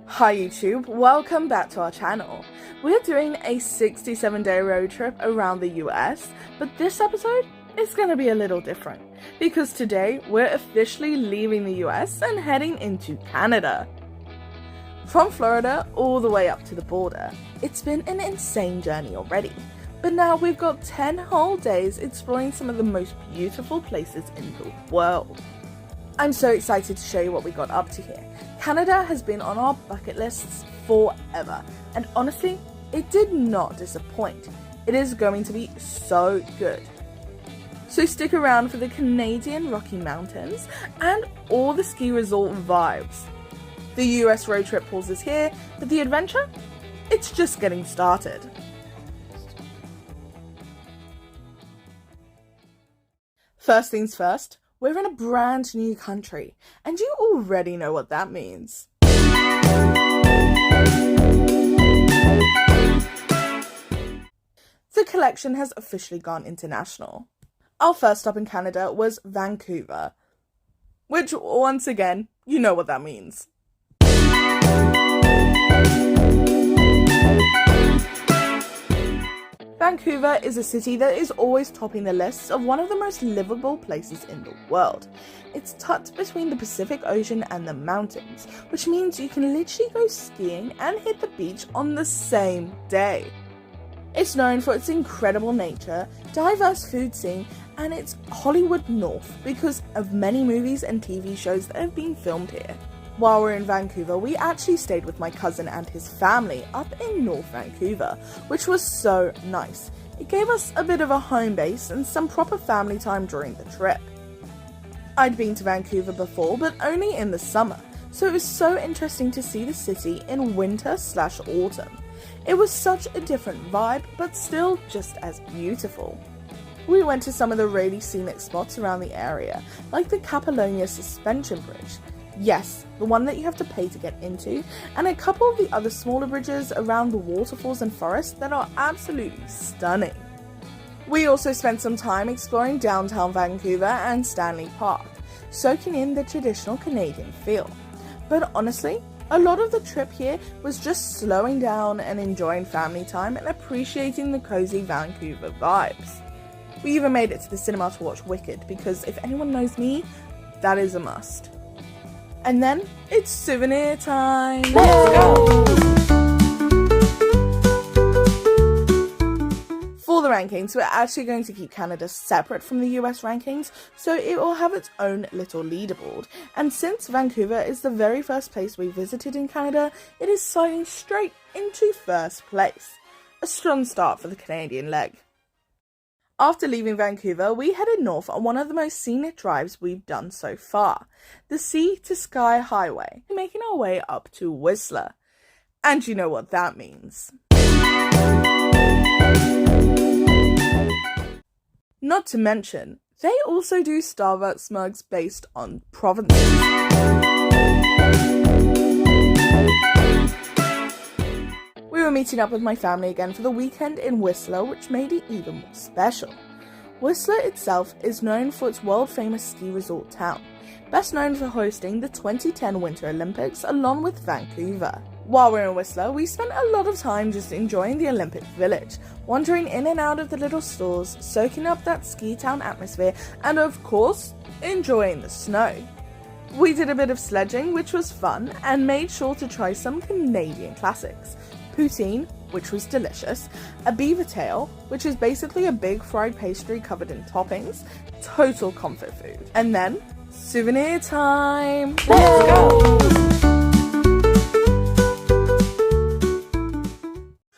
Hi YouTube, welcome back to our channel. We're doing a 67-day road trip around the US, but this episode is going to be a little different because today we're officially leaving the US and heading into Canada. From Florida all the way up to the border, it's been an insane journey already, but now we've got 10 whole days exploring some of the most beautiful places in the world. I'm so excited to show you what we got up to here. Canada has been on our bucket lists forever, and honestly, it did not disappoint. It is going to be so good. So stick around for the Canadian Rocky Mountains and all the ski resort vibes. The US road trip pauses here, but the adventure? It's just getting started. First things first, we're in a brand new country, and you already know what that means. The collection has officially gone international. Our first stop in Canada was Vancouver, which, once again, you know what that means. Vancouver is a city that is always topping the lists of one of the most livable places in the world. It's tucked between the Pacific Ocean and the mountains, which means you can literally go skiing and hit the beach on the same day. It's known for its incredible nature, diverse food scene, and its Hollywood North because of many movies and TV shows that have been filmed here. While we're in Vancouver, we actually stayed with my cousin and his family up in North Vancouver, which was so nice. It gave us a bit of a home base and some proper family time during the trip. I'd been to Vancouver before, but only in the summer, so it was so interesting to see the city in winter/autumn. It was such a different vibe, but still just as beautiful. We went to some of the really scenic spots around the area, like the Capilano suspension bridge. Yes, the one that you have to pay to get into, and a couple of the other smaller bridges around the waterfalls and forests that are absolutely stunning. We also spent some time exploring downtown Vancouver and Stanley Park, soaking in the traditional Canadian feel. But honestly, a lot of the trip here was just slowing down and enjoying family time and appreciating the cozy Vancouver vibes. We even made it to the cinema to watch Wicked because if anyone knows me, that is a must. And then, it's souvenir time! Let's go! For the rankings, we're actually going to keep Canada separate from the US rankings, so it will have its own little leaderboard. And since Vancouver is the very first place we visited in Canada, it is sliding straight into first place. A strong start for the Canadian leg. After leaving Vancouver, we headed north on one of the most scenic drives we've done so far, the Sea to Sky Highway, making our way up to Whistler. And you know what that means. Not to mention, they also do Starbucks mugs based on provinces. We were meeting up with my family again for the weekend in Whistler, which made it even more special. Whistler itself is known for its world-famous ski resort town, best known for hosting the 2010 Winter Olympics along with Vancouver. While we were in Whistler, we spent a lot of time just enjoying the Olympic Village, wandering in and out of the little stores, soaking up that ski town atmosphere, and of course, enjoying the snow. We did a bit of sledging, which was fun, and made sure to try some Canadian classics. Poutine, which was delicious, a BeaverTail, which is basically a big fried pastry covered in toppings, total comfort food. And then, souvenir time! Let's go!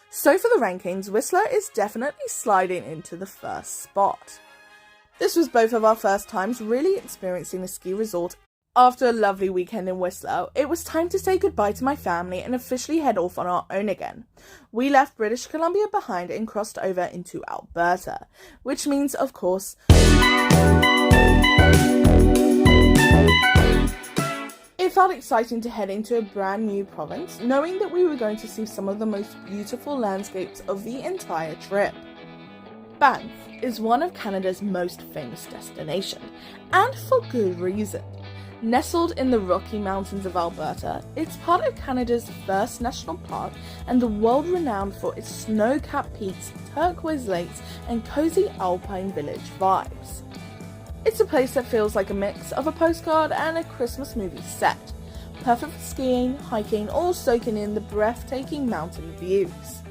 So for the rankings, Whistler is definitely sliding into the first spot. This was both of our first times really experiencing a ski resort. After a lovely weekend in Whistler, it was time to say goodbye to my family and officially head off on our own again. We left British Columbia behind and crossed over into Alberta, which means, of course, it felt exciting to head into a brand new province, knowing that we were going to see some of the most beautiful landscapes of the entire trip. Banff is one of Canada's most famous destinations, and for good reason. Nestled in the Rocky Mountains of Alberta, it's part of Canada's first national park and the world-renowned for its snow-capped peaks, turquoise lakes, and cozy alpine village vibes. It's a place that feels like a mix of a postcard and a Christmas movie set, perfect for skiing, hiking, or soaking in the breathtaking mountain views.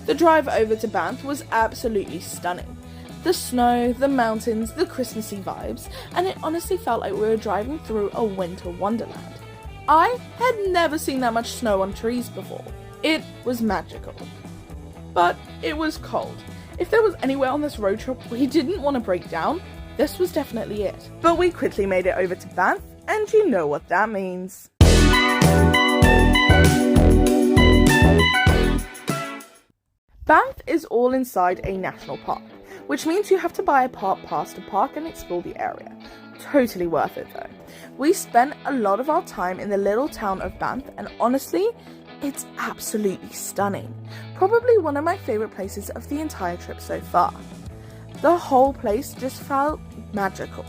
The drive over to Banff was absolutely stunning. The snow, the mountains, the Christmassy vibes, and it honestly felt like we were driving through a winter wonderland. I had never seen that much snow on trees before. It was magical. But it was cold. If there was anywhere on this road trip we didn't want to break down, this was definitely it. But we quickly made it over to Banff, and you know what that means. Banff is all inside a national park, which means you have to buy a park pass to park and explore the area. Totally worth it though. We spent a lot of our time in the little town of Banff, and honestly, it's absolutely stunning. Probably one of my favourite places of the entire trip so far. The whole place just felt magical.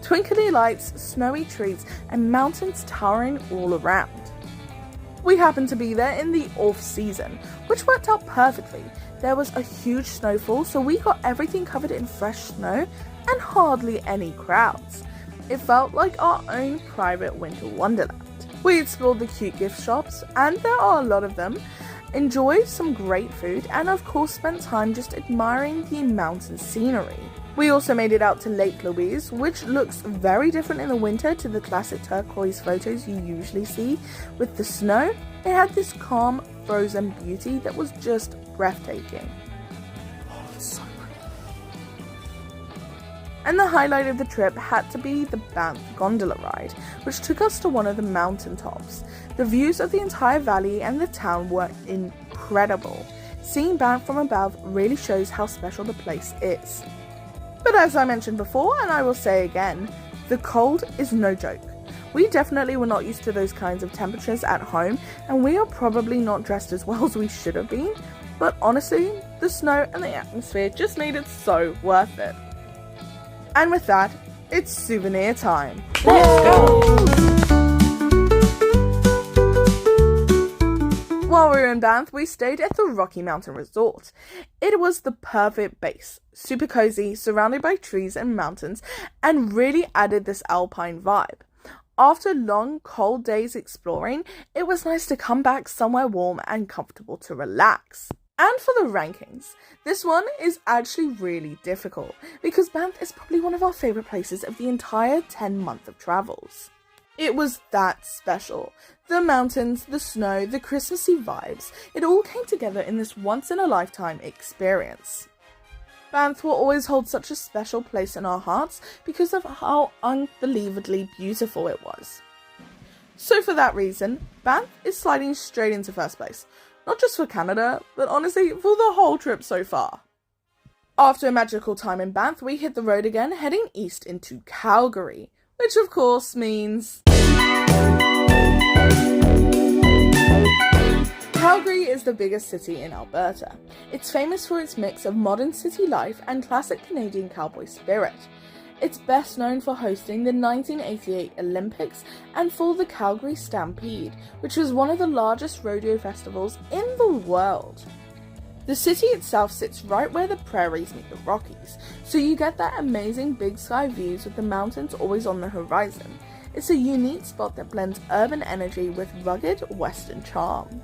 Twinkly lights, snowy trees, and mountains towering all around. We happened to be there in the off-season, which worked out perfectly. There was a huge snowfall, so we got everything covered in fresh snow and hardly any crowds. It felt like our own private winter wonderland. We explored the cute gift shops, and there are a lot of them, enjoyed some great food, and of course spent time just admiring the mountain scenery. We also made it out to Lake Louise, which looks very different in the winter to the classic turquoise photos you usually see with the snow. It had this calm, frozen beauty that was just breathtaking. Oh, it's so pretty. And the highlight of the trip had to be the Banff gondola ride, which took us to one of the mountain tops. The views of the entire valley and the town were incredible. Seeing Banff from above really shows how special the place is. But as I mentioned before, and I will say again, the cold is no joke. We definitely were not used to those kinds of temperatures at home, and we are probably not dressed as well as we should have been, but honestly, the snow and the atmosphere just made it so worth it. And with that, it's souvenir time. Let's go! While we were in Banff, we stayed at the Rocky Mountain Resort. It was the perfect base, super cozy, surrounded by trees and mountains, and really added this alpine vibe. After long, cold days exploring, it was nice to come back somewhere warm and comfortable to relax. And for the rankings, this one is actually really difficult, because Banff is probably one of our favourite places of the entire 10-month of travels. It was that special. The mountains, the snow, the Christmassy vibes, it all came together in this once-in-a-lifetime experience. Banff will always hold such a special place in our hearts because of how unbelievably beautiful it was. So for that reason, Banff is sliding straight into first place. Not just for Canada, but honestly for the whole trip so far. After a magical time in Banff, we hit the road again, heading east into Calgary, which of course means Calgary is the biggest city in Alberta. It's famous for its mix of modern city life and classic Canadian cowboy spirit. It's best known for hosting the 1988 Olympics and for the Calgary Stampede, which was one of the largest rodeo festivals in the world. The city itself sits right where the prairies meet the Rockies, so you get that amazing big sky views with the mountains always on the horizon. It's a unique spot that blends urban energy with rugged western charm.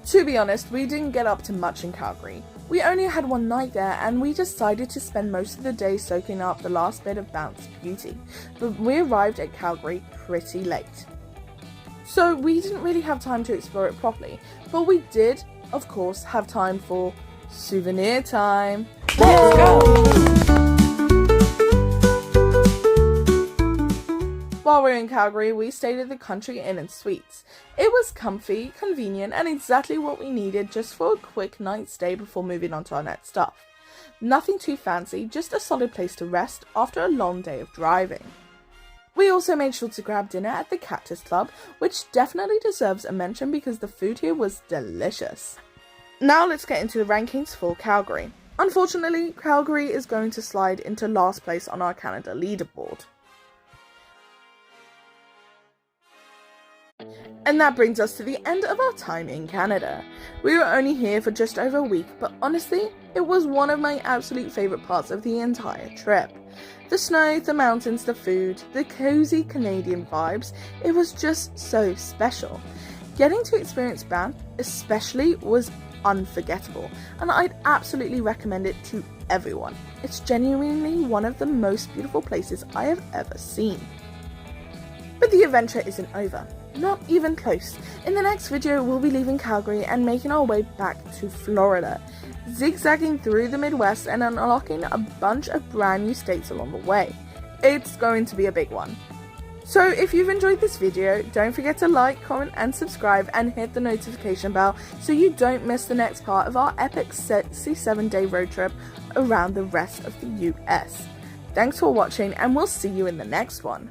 To be honest, we didn't get up to much in Calgary. We only had one night there, and we decided to spend most of the day soaking up the last bit of Banff's beauty, but we arrived at Calgary pretty late. So we didn't really have time to explore it properly, but we did, of course, have time for souvenir time. Let's go! While we were in Calgary, we stayed at the Country Inn and Suites. It was comfy, convenient, and exactly what we needed just for a quick night stay before moving on to our next stop. Nothing too fancy, just a solid place to rest after a long day of driving. We also made sure to grab dinner at the Cactus Club, which definitely deserves a mention because the food here was delicious. Now let's get into the rankings for Calgary. Unfortunately, Calgary is going to slide into last place on our Canada leaderboard. And that brings us to the end of our time in Canada. We were only here for just over a week, but honestly, it was one of my absolute favourite parts of the entire trip. The snow, the mountains, the food, the cozy Canadian vibes, it was just so special. Getting to experience Banff especially was unforgettable, and I'd absolutely recommend it to everyone. It's genuinely one of the most beautiful places I have ever seen. But the adventure isn't over. Not even close. In the next video, we'll be leaving Calgary and making our way back to Florida, zigzagging through the Midwest and unlocking a bunch of brand new states along the way. It's going to be a big one. So if you've enjoyed this video, don't forget to like, comment and subscribe and hit the notification bell so you don't miss the next part of our epic 67-day road trip around the rest of the US. Thanks for watching and we'll see you in the next one.